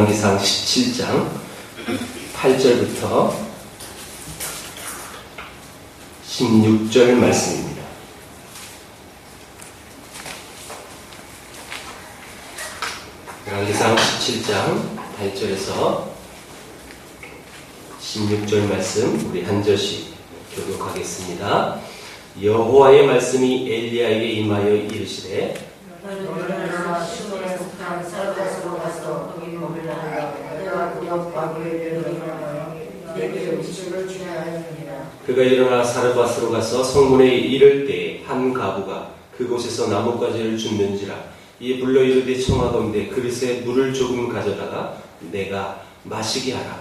열왕기상 17장 8절부터 16절 말씀입니다. 열왕기상 17장 8절에서 16절 말씀 우리 한 절씩 교독하겠습니다. 여호와의 말씀이 엘리야에게 임하여 이르시되 그가 일어나 사르밧으로 가서 성문에 이를 때에 한 가부가 그곳에서 나뭇가지를 줍는지라 이에 불러 이르되 청하건대 그릇에 물을 조금 가져다가 내가 마시게 하라.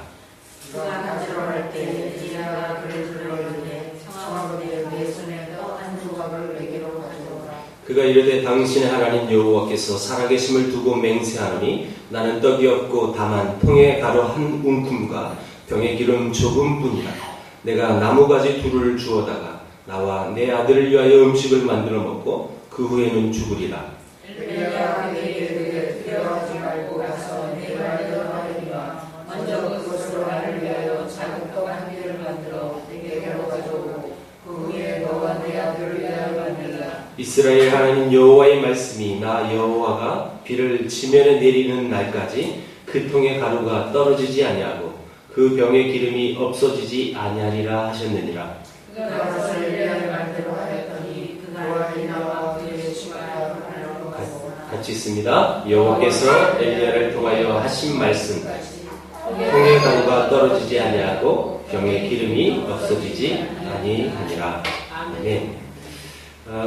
그가 가져갈 때 엘리야가 그를 불러 이르되 청하건대 내 손에도 한 조각을 내게로 가져오라. 그가 이르되 당신의 하나님 여호와께서 살아계심을 두고 맹세하노니 나는 떡이 없고 다만 통에 가루 한 움큼과 병에 기름 조금뿐이라. 내가 나무가지 둘을 주어다가 나와 내 아들을 위하여 음식을 만들어 먹고 그 후에는 죽으리라. 엘리야가 그에게 이르되 두려워하지 말고 가서 내가 일어나리라. 먼저 그것으로 나를 위하여 작은 떡 한 개를 만들어 내게로 가져오고 그 후에 너와 내 아들을 위하여 만들라. 이스라엘 하나님 여호와의 말씀이 나 여호와가 비를 지면에 내리는 날까지 그 통에 가루가 떨어지지 아니하고 그 병의 기름이 없어지지 아니하리라 하셨느니라. 그가 가서 엘리야의 말대로 하였더니 그가 나와 그의 치마에 같이 있습니다. 여호와께서 엘리야를 통하여 하신 말씀 통에 가루가 떨어지지 아니하고 병의 기름이 없어지지 아니하니라. 아멘.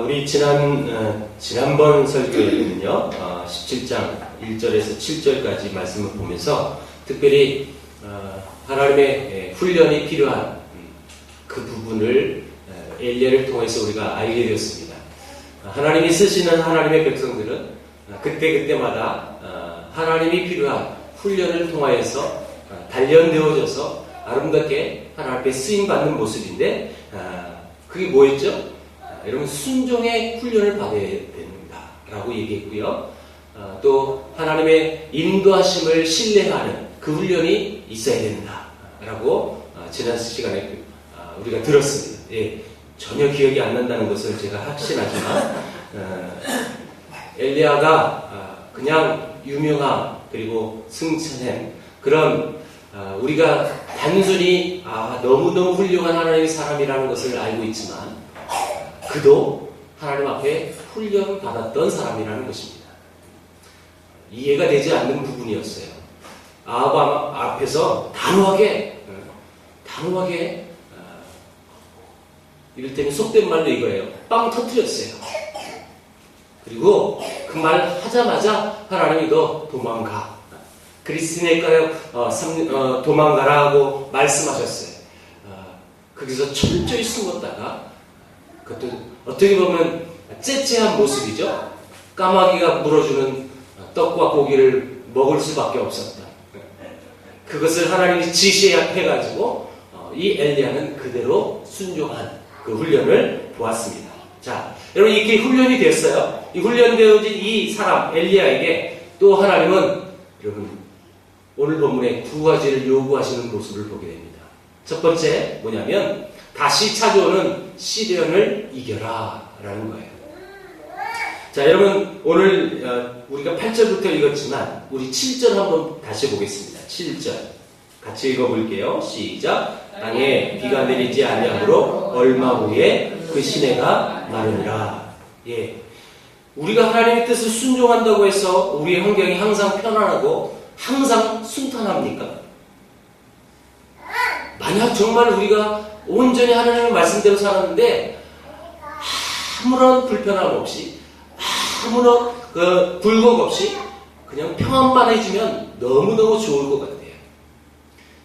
우리 지난번 설교에는요 17장 1절에서 7절까지 말씀을 보면서 특별히 하나님의 훈련이 필요한 그 부분을 엘리야를 통해서 우리가 알게 되었습니다. 하나님이 쓰시는 하나님의 백성들은 그때마다 하나님이 필요한 훈련을 통하여서 단련되어져서 아름답게 하나님 앞에 쓰임받는 모습인데 그게 뭐였죠? 여러분 순종의 훈련을 받아야 됩니다 라고 얘기했고요. 또 하나님의 인도하심을 신뢰하는 그 훈련이 있어야 된다 라고 지난 시간에 우리가 들었습니다. 예, 전혀 기억이 안 난다는 것을 제가 확신하지만 엘리야가 그냥 유명한 그리고 승천한 그런 우리가 단순히 너무너무 훌륭한 하나님의 사람이라는 것을 알고 있지만 그도 하나님 앞에 훈련 받았던 사람이라는 것입니다. 이해가 되지 않는 부분이었어요. 아합 앞에서 단호하게 이를테면 속된 말로 이거예요. 빵 터뜨렸어요. 그리고 그 말 하자마자 하나님이 너 도망가. 그리스네가에 도망가라고 말씀하셨어요. 거기서 철저히 숨었다가 그것도 어떻게 보면 째째한 모습이죠. 까마귀가 물어주는 떡과 고기를 먹을 수밖에 없었다. 그것을 하나님이 지시해가지고 이 엘리야는 그대로 순종한 그 훈련을 보았습니다. 자, 여러분 이렇게 훈련이 됐어요. 이 훈련되어진 이 사람 엘리야에게 또 하나님은 여러분 오늘 본문에 두 가지를 요구하시는 모습을 보게 됩니다. 첫 번째 뭐냐면 다시 찾아오는 시련을 이겨라 라는 거예요. 자, 여러분 오늘 우리가 8절부터 읽었지만 우리 7절 한번 다시 보겠습니다. 7절 같이 읽어볼게요. 시작. 땅에 비가 내리지 아니하므로 얼마 후에 그 시내가 마르니라. 예, 우리가 하나님의 뜻을 순종한다고 해서 우리의 환경이 항상 편안하고 항상 순탄합니까? 만약 정말 우리가 온전히 하나님의 말씀대로 살았는데 아무런 불편함 없이 아무런 굴곡 없이 그냥 평안만 해주면 너무너무 좋을 것 같아요.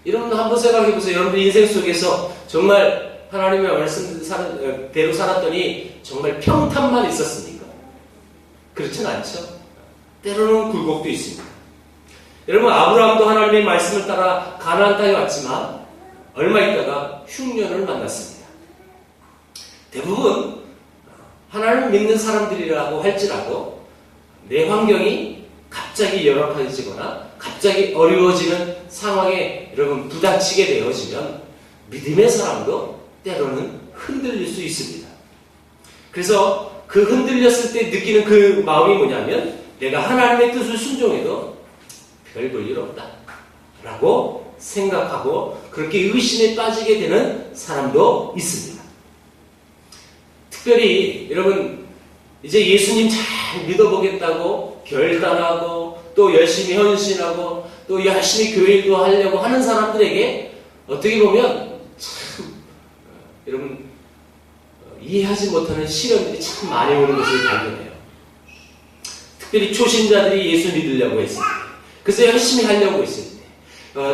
여러분 한번 생각해보세요. 여러분 인생 속에서 정말 하나님의 말씀대로 살았더니 정말 평탄만 있었습니까? 그렇진 않죠. 때로는 굴곡도 있습니다. 여러분 아브라함도 하나님의 말씀을 따라 가나안 땅에 왔지만 얼마 있다가 흉년을 만났습니다. 대부분 하나님을 믿는 사람들이라고 할지라도 내 환경이 갑자기 열악해지거나 갑자기 어려워지는 상황에 여러분 부닥치게 되어지면 믿음의 사람도 때로는 흔들릴 수 있습니다. 그래서 그 흔들렸을 때 느끼는 그 마음이 뭐냐면 내가 하나님의 뜻을 순종해도 별 볼 일 없다 라고 생각하고 그렇게 의심에 빠지게 되는 사람도 있습니다. 특별히 여러분 이제 예수님 잘 믿어보겠다고 결단하고 또 열심히 헌신하고 또 열심히 교회 일도 하려고 하는 사람들에게 어떻게 보면 참 여러분 이해하지 못하는 시련들이 참 많이 오는 것을 발견해요. 특별히 초신자들이 예수 믿으려고 했을 때 그래서 열심히 하려고 했을 때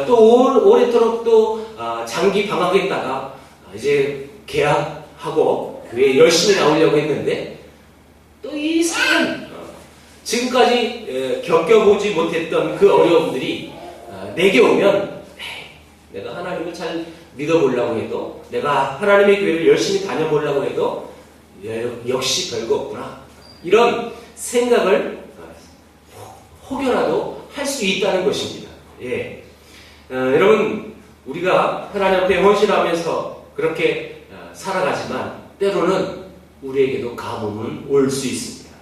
또 오래도록 또 장기 방학했다가 이제 개학하고 교회에 열심히 나오려고 했는데 또 이 사람 지금까지 겪어보지 못했던 그 어려움들이 내게 오면 내가 하나님을 잘 믿어보려고 해도 내가 하나님의 교회를 열심히 다녀보려고 해도 역시 별거 없구나 이런 생각을 혹여라도 할 수 있다는 것입니다. 예. 여러분 우리가 하나님 앞에 헌신하면서 그렇게 살아가지만 때로는 우리에게도 가뭄은 올 수 있습니다.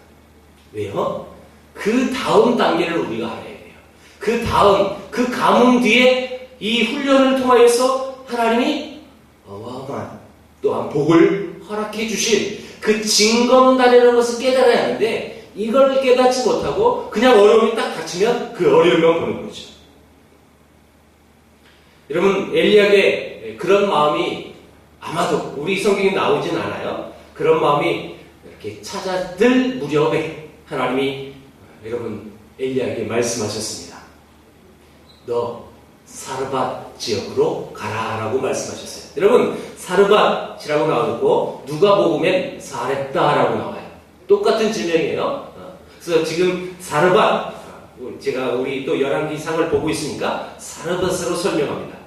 왜요? 그 다음 단계를 우리가 알아야 돼요. 그 다음 그 가뭄 뒤에 이 훈련을 통하여서 하나님이 어마어마한 또한 복을 허락해 주신 그 징검다리라는 것을 깨달아야 하는데 이걸 깨닫지 못하고 그냥 어려움이 딱 닥치면 그 어려움만 보는 거죠. 여러분 엘리야에게 그런 마음이 아마도 우리 성경에 나오진 않아요. 그런 마음이 이렇게 찾아들 무렵에 하나님이 여러분 엘리야에게 말씀하셨습니다. 너 사르밧 지역으로 가라라고 말씀하셨어요. 여러분 사르밧이라고 나오고 누가복음엔 사렙다라고 나와요. 똑같은 지명이에요. 그래서 지금 사르밧 제가 우리 또 열왕기상을 보고 있으니까 사르밧으로 설명합니다.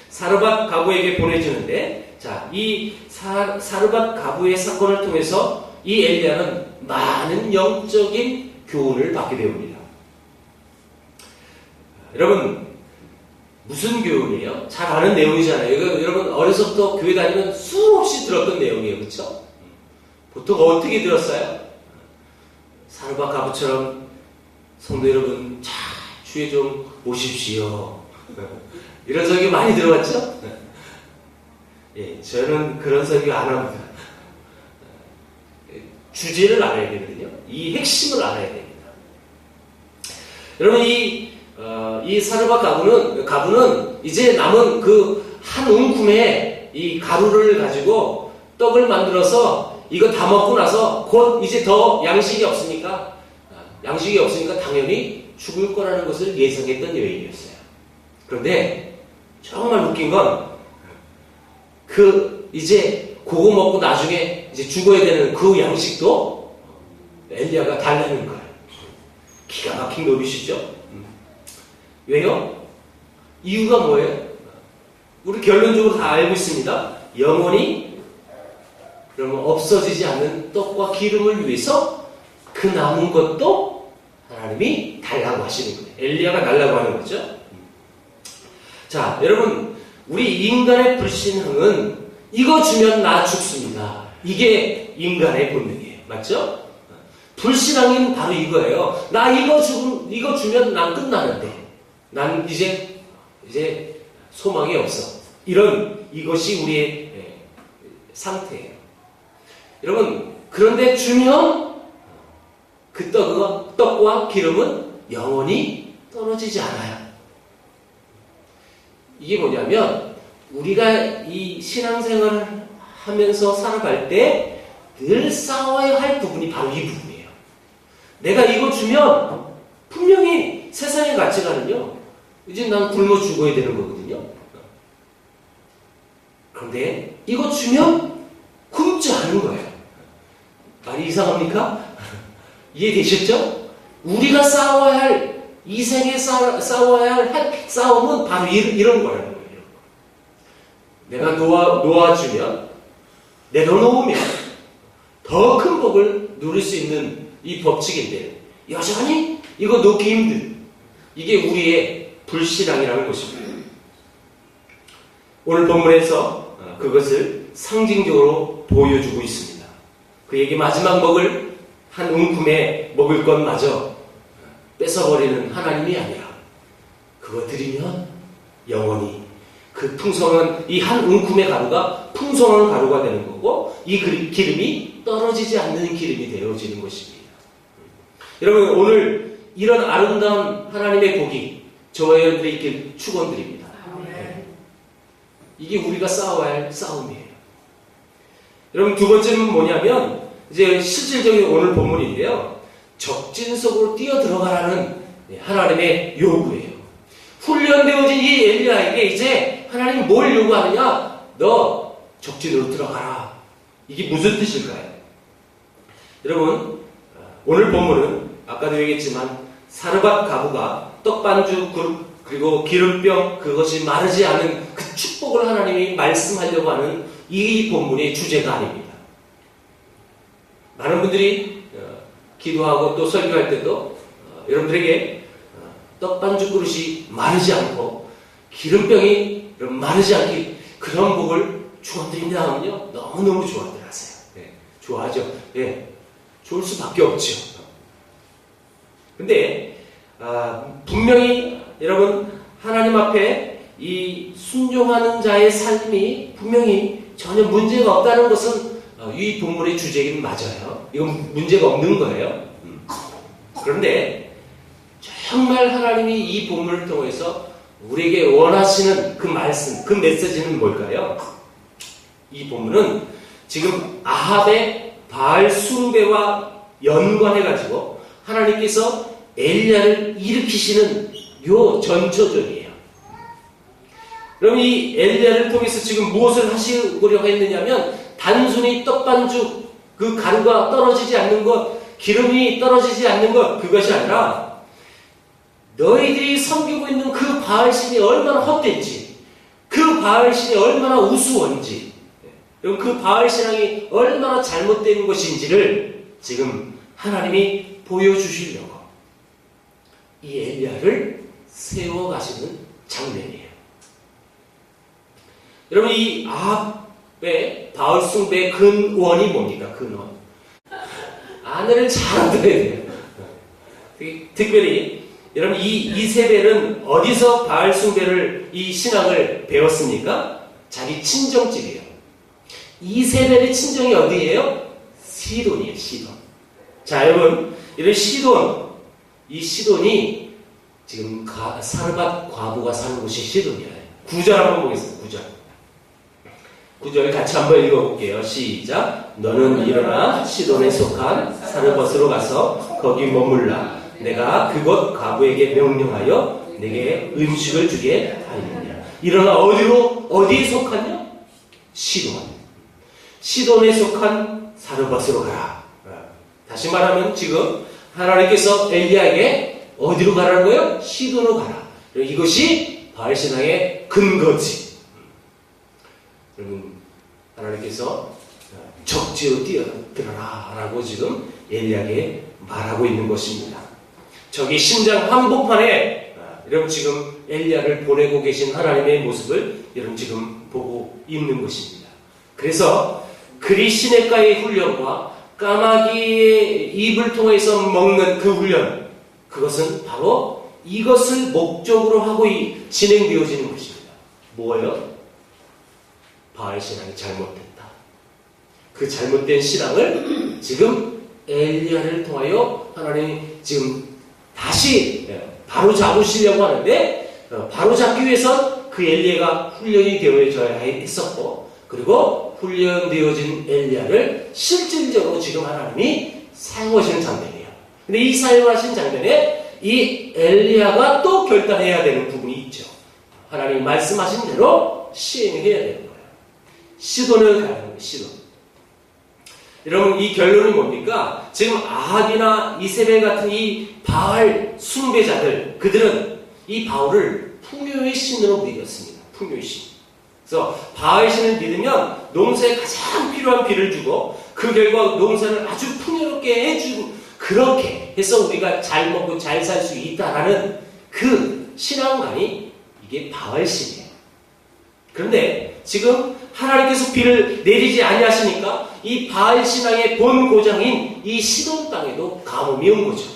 사르밧 가부에게 보내주는데 자, 이 사르밧 가부의 사건을 통해서 이 엘리야는 많은 영적인 교훈을 받게 되옵니다. 여러분 무슨 교훈이에요? 잘 아는 내용이잖아요. 이거 여러분 어려서부터 교회 다니면 수없이 들었던 내용이에요. 그렇죠? 보통 어떻게 들었어요? 사르밧 가부처럼 성도 여러분 잘 주에 좀 오십시오. 이런 설교 많이 들어봤죠? 예, 저는 그런 설교 안 합니다. 주제를 알아야 되거든요. 이 핵심을 알아야 됩니다. 여러분 이 사르밧 가부는 이제 남은 그 한 움큼의 이 가루를 가지고 떡을 만들어서 이거 다 먹고 나서 곧 이제 더 양식이 없으니까 당연히 죽을 거라는 것을 예상했던 여인이었어요. 그런데 정말 웃긴 건 이제 그거 먹고 나중에 이제 죽어야 되는 그 양식도 엘리야가 달라는 거예요. 기가 막힌 노릇이죠. 왜요? 이유가 뭐예요? 우리 결론적으로 다 알고 있습니다. 영원히 그러면 없어지지 않는 떡과 기름을 위해서 그 남은 것도 하나님이 달라고 하시는 거예요. 엘리야가 달라고 하는 거죠. 자, 여러분 우리 인간의 불신앙은 이거 주면 나 죽습니다. 이게 인간의 본능이에요. 맞죠? 불신앙은 바로 이거예요. 나 이거 주면 난 끝나는데 난 이제 소망이 없어. 이것이 우리의 상태예요. 여러분 그런데 주면 그 떡과 기름은 영원히 떨어지지 않아요. 이게 뭐냐면 우리가 이 신앙생활을 하면서 살아갈 때 늘 싸워야 할 부분이 바로 이 부분이에요. 내가 이거 주면 분명히 세상의 가치관은요 이제 난 굶어 죽어야 되는 거거든요. 그런데 이거 주면 굶지 않은 거예요. 말이 이상합니까? 이해되셨죠? 우리가 싸워야 할 이 생에 싸워야 할 싸움은 바로 이런 거예요. 내가 놓아주면 내려놓으면 더 큰 복을 누릴 수 있는 이 법칙인데 여전히 이거 놓기 힘든, 이게 우리의 불신앙이라는 것입니다. 오늘 본문에서 그것을 상징적으로 보여주고 있습니다. 그에게 마지막 먹을 한 움큼에 먹을 것마저 뺏어버리는 하나님이 아니라 그거 드리면 영원히 그 풍성한 이 한 움큼의 가루가 풍성한 가루가 되는 거고, 이 기름이 떨어지지 않는 기름이 되어지는 것입니다. 여러분, 오늘 이런 아름다운 하나님의 복이 저와 여러분들이 있길 축원드립니다. 이게 우리가 싸워야 할 싸움이에요. 여러분, 두 번째는 뭐냐면 이제 실질적인 오늘 본문인데요, 적진 속으로 뛰어 들어가라는 하나님의 요구예요. 훈련되어진 이 엘리야에게 이제 하나님이 뭘 요구하느냐? 너 적진으로 들어가라. 이게 무슨 뜻일까요? 여러분, 오늘 본문은 아까도 얘기했지만 사르밧 과부가 떡반죽 그리고 기름병, 그것이 마르지 않은 그 축복을 하나님이 말씀하려고 하는 이 본문의 주제가 아닙니다. 많은 분들이 기도하고 또 설교할 때도 여러분들에게 떡반죽 그릇이 마르지 않고 기름병이 마르지 않기, 그런 복을 축원드립니다 하면요, 너무너무 좋아들 하세요. 네, 좋아하죠. 네, 좋을 수밖에 없죠. 근데 분명히 여러분, 하나님 앞에 이 순종하는 자의 삶이 분명히 전혀 문제가 없다는 것은 이 본문의 주제긴 맞아요. 이건 문제가 없는 거예요. 그런데 정말 하나님이 이 본문을 통해서 우리에게 원하시는 그 말씀, 그 메시지는 뭘까요? 이 본문은 지금 아합의 바알 숭배와 연관해가지고 하나님께서 엘리야를 일으키시는 요 전초전이에요. 그럼 이 엘리야를 통해서 지금 무엇을 하시려고 했느냐면, 단순히 떡반죽 그 가루가 떨어지지 않는 것, 기름이 떨어지지 않는 것, 그것이 아니라 너희들이 섬기고 있는 그 바알신이 얼마나 헛된지, 그 바알신이 얼마나 우스운지, 그 바알신앙이 얼마나 잘못된 것인지를 지금 하나님이 보여주시려고 이 엘리야를 세워가시는 장면이에요. 여러분, 이 아합의 바알 숭배의 근원이 뭡니까? 근원. 아내를 잘 얻어야 돼요. 특별히 여러분, 이 이세벨은 어디서 바알 숭배를, 이 신앙을 배웠습니까? 자기 친정집이에요. 이세벨의 친정이 어디예요? 시돈이에요. 시돈. 자, 여러분, 이런 시돈, 이 시돈이 지금 사르밧 과부가 사는 곳이 시돈이에요. 9절 한번 보겠습니다. 9절 같이 한번 읽어볼게요. 시작. 너는 일어나 시돈에 속한 사르밧으로 가서 거기 머물라. 내가 그곳 과부에게 명령하여 내게 음식을 주게 하리라. 일어나 어디에 속하냐? 시돈. 시돈에 속한 사르밧으로 가라. 다시 말하면 지금 하나님께서 엘리야에게 어디로 가라는 거예요? 시돈으로 가라. 이것이 바알신앙의 근거지. 여러분, 하나님께서 적지로 뛰어들어라 라고 지금 엘리야에게 말하고 있는 것입니다. 저기 심장 한복판에 여러분 지금 엘리야를 보내고 계신 하나님의 모습을 여러분 지금 보고 있는 것입니다. 그래서 그리 시냇가의 훈련과 까마귀의 입을 통해서 먹는 그 훈련, 그것은 바로 이것을 목적으로 하고 진행되어지는 것입니다. 뭐예요? 바알 신앙이 잘못됐다. 그 잘못된 신앙을 지금 엘리야를 통하여 하나님이 지금 다시 바로 잡으시려고 하는데, 바로 잡기 위해서 그 엘리야가 훈련이 되어져야 했었고, 그리고 훈련되어진 엘리야를 실질적으로 지금 하나님이 사용하시는 장면이에요. 근데 이 사용하신 장면에 이 엘리야가 또 결단해야 되는 부분이 있죠. 하나님이 말씀하신 대로 시행해야 되는 거예요. 시돈을 가는 거예요. 시돈. 여러분, 이 결론이 뭡니까? 지금 아합이나 이세벨 같은 이 바알 숭배자들, 그들은 이 바울을 풍요의 신으로 믿었습니다. 풍요의 신. 그래서 바알 신을 믿으면 농사에 가장 필요한 비를 주고 그 결과 농사를 아주 풍요롭게 해주고, 그렇게 이렇게 해서 우리가 잘 먹고 잘 살 수 있다라는 그 신앙관이 이게 바알신이에요. 그런데 지금 하나님께서 비를 내리지 아니하시니까 이 바알 신앙의 본 고장인 이 시돈 땅에도 가뭄이 온 거죠.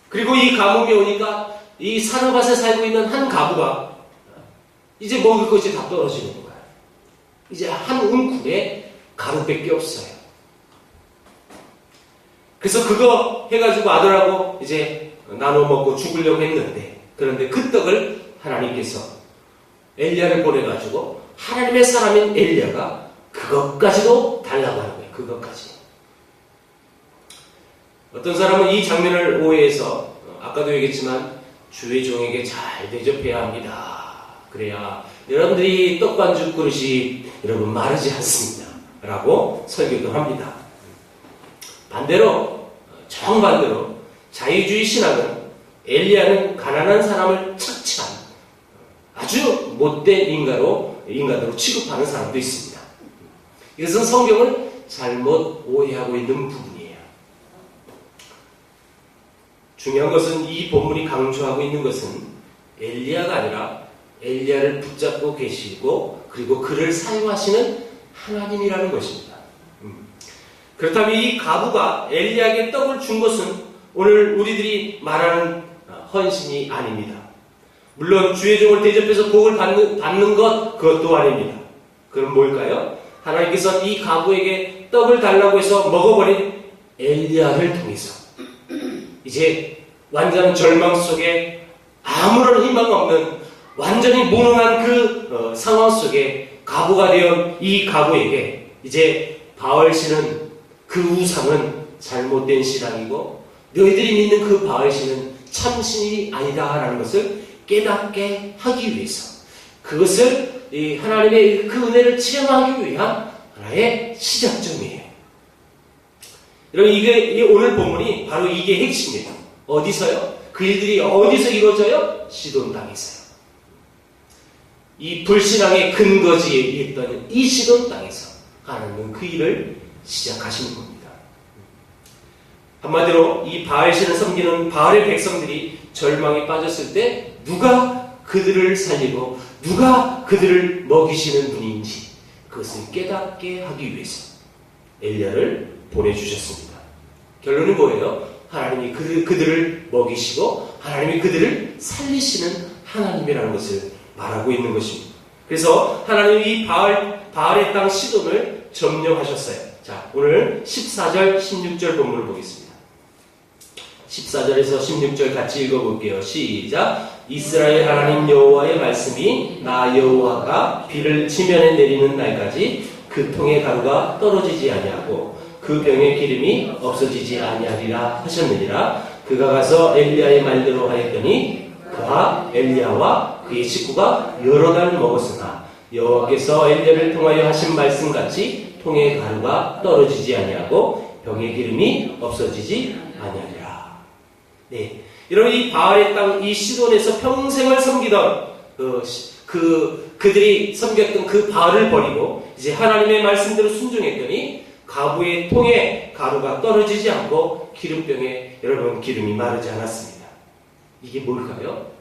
그리고 이 가뭄이 오니까 이 사르밧에 살고 있는 한 가부가 이제 먹을 것이 다 떨어지는 거예요. 이제 한 움쿨에 가루밖에 없어요. 그래서 그거 해가지고 아들하고 이제 나눠 먹고 죽으려고 했는데, 그런데 그 떡을 하나님께서 엘리야를 보내가지고 하나님의 사람인 엘리야가 그것까지도 달라고 하는 거예요. 그것까지. 어떤 사람은 이 장면을 오해해서 아까도 얘기했지만 주의 종에게 잘 대접해야 합니다. 그래야 여러분들이 떡반죽 그릇이 여러분 마르지 않습니다. 라고 설교도 합니다. 반대로, 정반대로 자유주의 신학은 엘리야는 가난한 사람을 착취한 아주 못된 인간으로 취급하는 사람도 있습니다. 이것은 성경을 잘못 오해하고 있는 부분이에요. 중요한 것은 이 본문이 강조하고 있는 것은 엘리야가 아니라 엘리야를 붙잡고 계시고 그리고 그를 사용하시는 하나님이라는 것입니다. 그렇다면 이 가부가 엘리야에게 떡을 준 것은 오늘 우리들이 말하는 헌신이 아닙니다. 물론 주의 종을 대접해서 복을 받는 것 그것도 아닙니다. 그럼 뭘까요? 하나님께서 이 가부에게 떡을 달라고 해서 먹어버린 엘리야를 통해서 이제 완전 절망 속에 아무런 희망 없는 완전히 무능한 그 상황 속에 가부가 되어 이 가부에게 이제 바알신은 그 우상은 잘못된 신앙이고 너희들이 믿는 그 바알신은 참신이 아니다라는 것을 깨닫게 하기 위해서 그것을 하나님의 그 은혜를 체험하기 위한 하나의 시작점이에요. 여러분 이게 오늘 본문이 바로 이게 핵심이에요. 어디서요? 그 일들이 어디서 이루어져요? 시돈 땅에서요. 이 불신앙의 근거지에 있던 이 시돈 땅에서 하나님은 그 일을 시작하시는 겁니다. 한마디로 이 바알신을 섬기는 바알의 백성들이 절망에 빠졌을 때 누가 그들을 살리고 누가 그들을 먹이시는 분인지 그것을 깨닫게 하기 위해서 엘리야를 보내주셨습니다. 결론은 뭐예요? 하나님이 그들을 먹이시고 하나님이 그들을 살리시는 하나님이라는 것을 말하고 있는 것입니다. 그래서 하나님이 이 바알의 땅 시돈을 점령하셨어요. 자, 오늘 14절, 16절 본문을 보겠습니다. 14절에서 16절 같이 읽어볼게요. 시작. 이스라엘 하나님 여호와의 말씀이 나 여호와가 비를 지면에 내리는 날까지 그 통의 가루가 떨어지지 아니하고 그 병의 기름이 없어지지 아니하리라 하셨느니라. 그가 가서 엘리야의 말대로 하였더니 그와 엘리야와 그의 식구가 여러 달 먹었으나 여호와께서 엘리야를 통하여 하신 말씀같이 통의 가루가 떨어지지 아니하고 병의 기름이 없어지지 아니하리라. 네, 여러분 이 바알의 땅 이 시돈에서 평생을 섬기던 그들이 섬겼던 그 바알을 버리고 이제 하나님의 말씀대로 순종했더니 가부의 통에 가루가 떨어지지 않고 기름병에 여러분 기름이 마르지 않았습니다. 이게 뭘까요?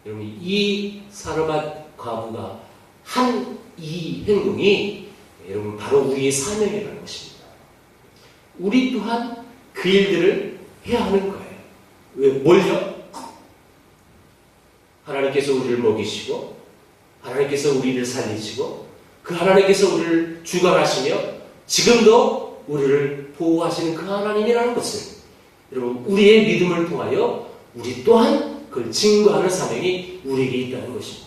여러분 이 사르밧 가부가 한 이 행동이 여러분 바로 우리의 사명이라는 것입니다. 우리 또한 그 일들을 해야 하는 거예요. 왜? 뭘요? 하나님께서 우리를 먹이시고 하나님께서 우리를 살리시고 그 하나님께서 우리를 주관하시며 지금도 우리를 보호하시는 그 하나님이라는 것을 여러분 우리의 믿음을 통하여 우리 또한 그걸 증거하는 사명이 우리에게 있다는 것입니다.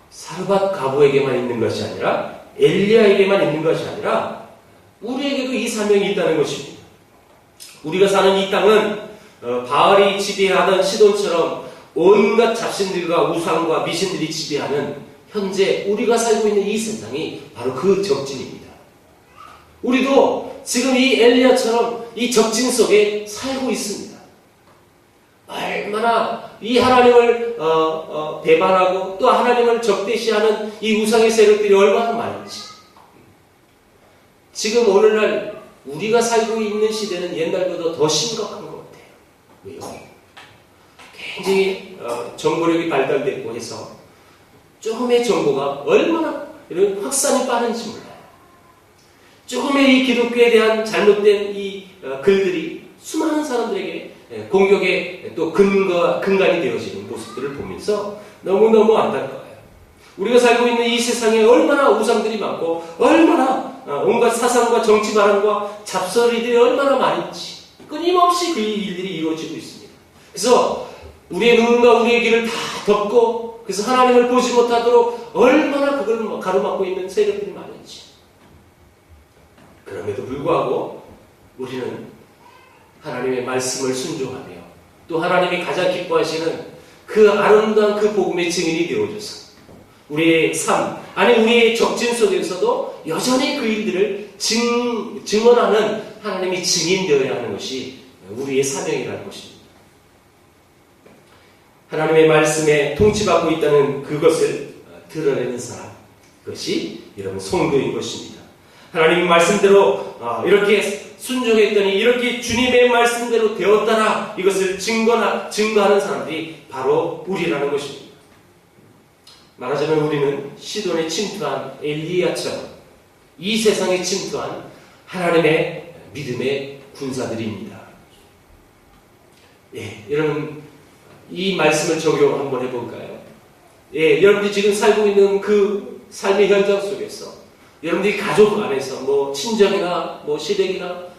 사르밧 가부에게만 있는 것이 아니라 엘리야에게만 있는 것이 아니라 우리에게도 이 사명이 있다는 것입니다. 우리가 사는 이 땅은 바알이 지배하던 시돈처럼 온갖 잡신들과 우상과 미신들이 지배하는 현재 우리가 살고 있는 이 세상이 바로 그 적진입니다. 우리도 지금 이 엘리야처럼 이 적진 속에 살고 있습니다. 얼마나 이 하나님을 배반하고 또 하나님을 적대시하는 이 우상의 세력들이 얼마나 많은지. 지금 오늘날 우리가 살고 있는 시대는 옛날보다 더 심각한 것 같아요. 왜요? 굉장히 정보력이 발달됐고 해서 조금의 정보가 얼마나 이런 확산이 빠른지 몰라요. 조금의 이 기독교에 대한 잘못된 이 글들이 수많은 사람들에게 공격의 또 근간이 되어지는 모습들을 보면서 너무너무 안타까워요. 우리가 살고 있는 이 세상에 얼마나 우상들이 많고 얼마나 온갖 사상과 정치 발언과 잡소리들이 얼마나 많은지 끊임없이 그 일들이 이루어지고 있습니다. 그래서 우리의 눈과 우리의 귀를 다 덮고 그래서 하나님을 보지 못하도록 얼마나 그걸 가로막고 있는 세력들이 많은지. 그럼에도 불구하고 우리는 하나님의 말씀을 순종하며 또 하나님이 가장 기뻐하시는 그 아름다운 그 복음의 증인이 되어줘서 우리의 삶, 아니 우리의 적진 속에서도 여전히 그 일들을 증언하는 하나님이 증인되어야 하는 것이 우리의 사명이라는 것입니다. 하나님의 말씀에 통치받고 있다는 그것을 드러내는 사람, 그것이 여러분 성도인 것입니다. 하나님 말씀대로 이렇게 순종했더니 이렇게 주님의 말씀대로 되었다라 이것을 증거하는 사람들이 바로 우리라는 것입니다. 말하자면 우리는 시돈에 침투한 엘리야처럼 이 세상에 침투한 하나님의 믿음의 군사들입니다. 예, 여러분 이 말씀을 적용 한번 해볼까요? 예, 여러분들이 지금 살고 있는 그 삶의 현장 속에서 여러분들이 가족 안에서 뭐 친정이나 뭐 시댁이나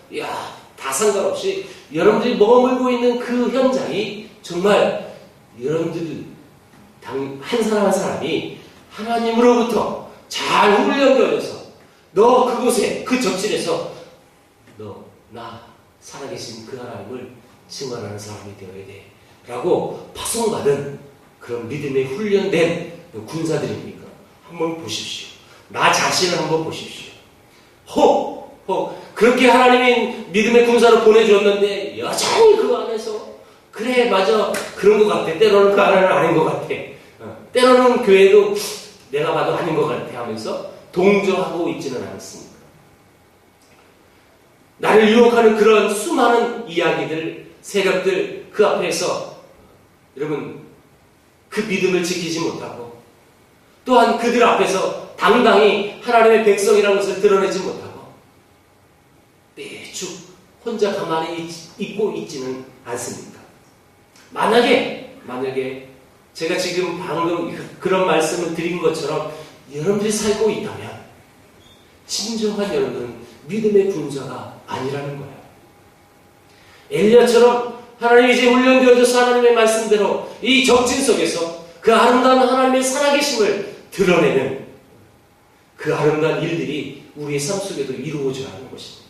다 상관없이 여러분들이 머물고 있는 그 현장이 정말 여러분들 한 사람 한 사람이 하나님으로부터 잘 훈련되어져서 너 그곳에 그 적실에서 너 나 살아계신 그 하나님을 증언하는 사람이 되어야 돼 라고 파송받은 그런 믿음에 훈련된 군사들입니까? 한번 보십시오. 나 자신을 한번 보십시오. 그렇게 하나님이 믿음의 군사로 보내주었는데 여전히 그 안에서 그래 맞아 그런 것 같아. 때로는 그 안에는 아닌 것 같아. 때로는 교회도 내가 봐도 아닌 것 같아 하면서 동조하고 있지는 않습니다. 나를 유혹하는 그런 수많은 이야기들, 세력들 그 앞에서 여러분 그 믿음을 지키지 못하고 또한 그들 앞에서 당당히 하나님의 백성이라는 것을 드러내지 못하고 매주 혼자 가만히 있고 있지는 않습니까? 만약에 제가 지금 방금 그런 말씀을 드린 것처럼 여러분들이 살고 있다면 진정한 여러분은 믿음의 군사가 아니라는 거예요. 엘리야처럼 하나님이 이제 훈련되어져서 하나님의 말씀대로 이 적진 속에서 그 아름다운 하나님의 살아계심을 드러내는 그 아름다운 일들이 우리의 삶 속에도 이루어져야 하는 것입니다.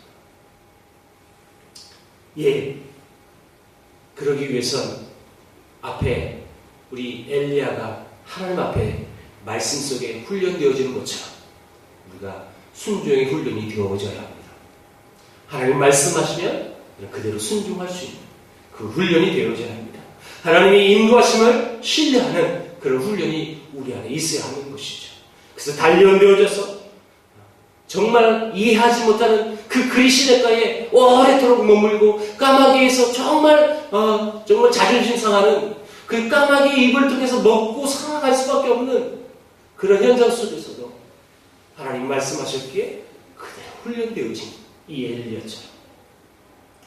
예, 그러기 위해선 앞에 우리 엘리야가 하나님 앞에 말씀 속에 훈련되어지는 것처럼 우리가 순종의 훈련이 되어져야 합니다. 하나님 말씀하시면 그대로 순종할 수 있는 그 훈련이 되어져야 합니다. 하나님의 인도하심을 신뢰하는 그런 훈련이 우리 안에 있어야 하는 것이죠. 그래서 단련되어져서 정말 이해하지 못하는 그 그리 시대가에 오래도록 머물고 까마귀에서 정말 자존심 상하는 그 까마귀 입을 통해서 먹고 살아갈 수밖에 없는 그런 현장 속에서도 하나님 말씀하셨기에 그대로 훈련되어진 이 엘리야처럼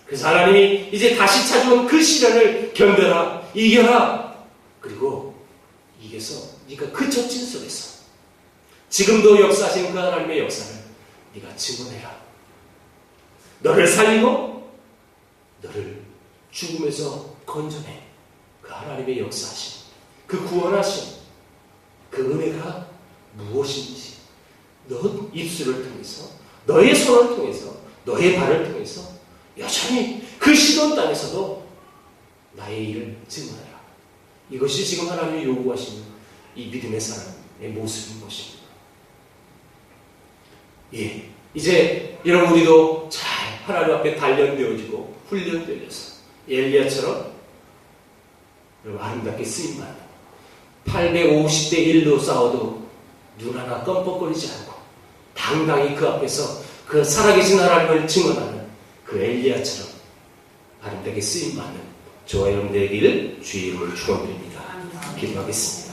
그래서 하나님이 이제 다시 찾아온 그 시련을 견뎌라, 이겨라. 그리고 이겨서 네가 그 적진 속에서 지금도 역사하시는 그 하나님의 역사를 네가 증언해라. 너를 살리고 너를 죽음에서 건져내 그 하나님의 역사하심, 그 구원하심, 그 은혜가 무엇인지 너 입술을 통해서 너의 손을 통해서 너의 발을 통해서 여전히 그 시돈 땅에서도 나의 일을 증언해라. 이것이 지금 하나님이 요구하시는 이 믿음의 사람의 모습인 것입니다. 예, 이제 이런 우리도 잘 하나님 앞에 단련되어지고 훈련되어져서 엘리야처럼 아름답게 쓰임만 850대 1로 싸워도 눈 하나 껌뻑거리지 않고 당당히 그 앞에서 그 살아계신 하나님을 증언하는 그 엘리야처럼 아름답게 쓰임받는 저와 여러분 되기를 주의 이름으로 축원드립니다. 기도하겠습니다.